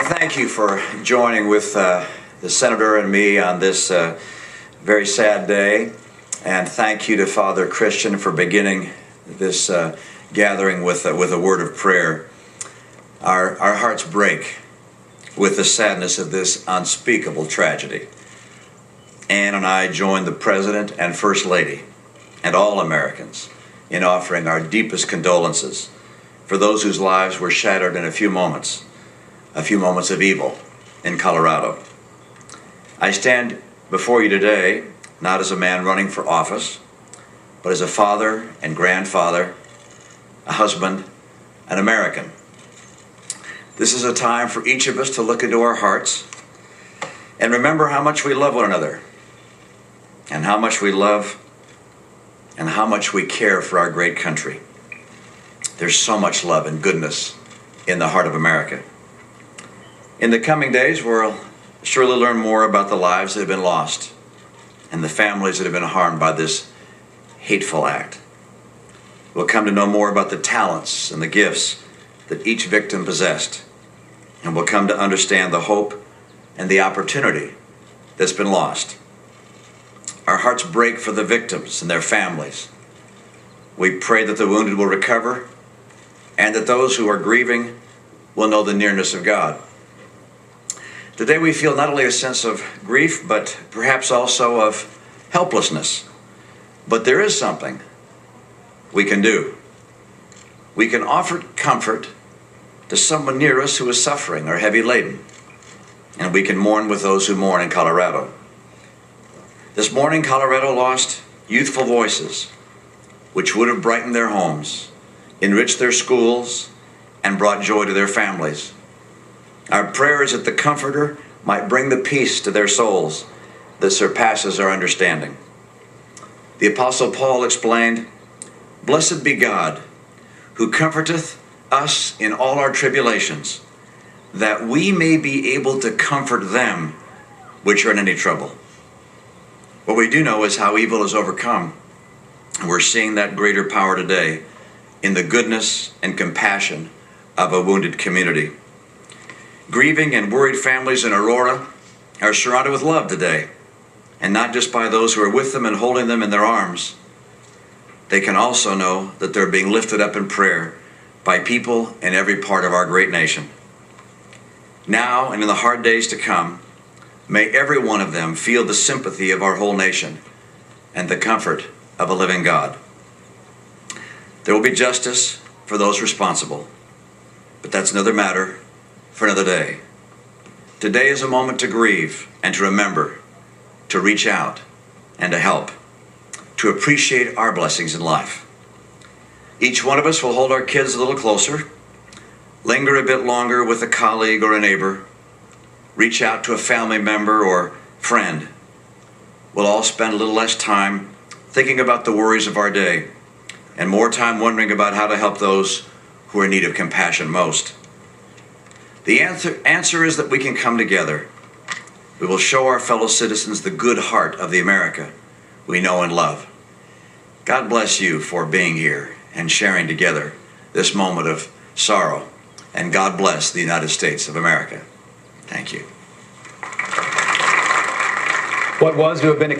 thank you for joining with the Senator and me on this very sad day. And thank you to Father Christian for beginning this gathering with a word of prayer. Our hearts break with the sadness of this unspeakable tragedy. Ann and I join the President and First Lady and all Americans in offering our deepest condolences for those whose lives were shattered in a few moments of evil in Colorado. I stand before you today not as a man running for office, but as a father and grandfather, a husband, an American. This is a time for each of us to look into our hearts and remember how much we love one another, and how much we love and how much we care for our great country. There's so much love and goodness in the heart of America. In the coming days, we'll surely learn more about the lives that have been lost and the families that have been harmed by this hateful act. We'll come to know more about the talents and the gifts that each victim possessed, and we'll come to understand the hope and the opportunity that's been lost. Our hearts break for the victims and their families. We pray that the wounded will recover and that those who are grieving will know the nearness of God. Today we feel not only a sense of grief, but perhaps also of helplessness. But there is something we can do. We can offer comfort to someone near us who is suffering or heavy laden. And we can mourn with those who mourn in Colorado. This morning, Colorado lost youthful voices which would have brightened their homes, enriched their schools, and brought joy to their families. Our prayer is that the Comforter might bring the peace to their souls that surpasses our understanding. The Apostle Paul explained, "Blessed be God, who comforteth us in all our tribulations, that we may be able to comfort them which are in any trouble." What we do know is how evil is overcome. We're seeing that greater power today in the goodness and compassion of a wounded community. Grieving and worried families in Aurora are surrounded with love today, and not just by those who are with them and holding them in their arms. They can also know that they're being lifted up in prayer by people in every part of our great nation. Now and in the hard days to come, may every one of them feel the sympathy of our whole nation and the comfort of a living God. There will be justice for those responsible, but that's another matter for another day. Today is a moment to grieve and to remember, to reach out and to help, to appreciate our blessings in life. Each one of us will hold our kids a little closer, linger a bit longer with a colleague or a neighbor, reach out to a family member or friend. We'll all spend a little less time thinking about the worries of our day and more time wondering about how to help those who are in need of compassion most. The answer is that we can come together. We will show our fellow citizens the good heart of the America we know and love. God bless you for being here and sharing together this moment of sorrow. And God bless the United States of America. Thank you. What was to have been a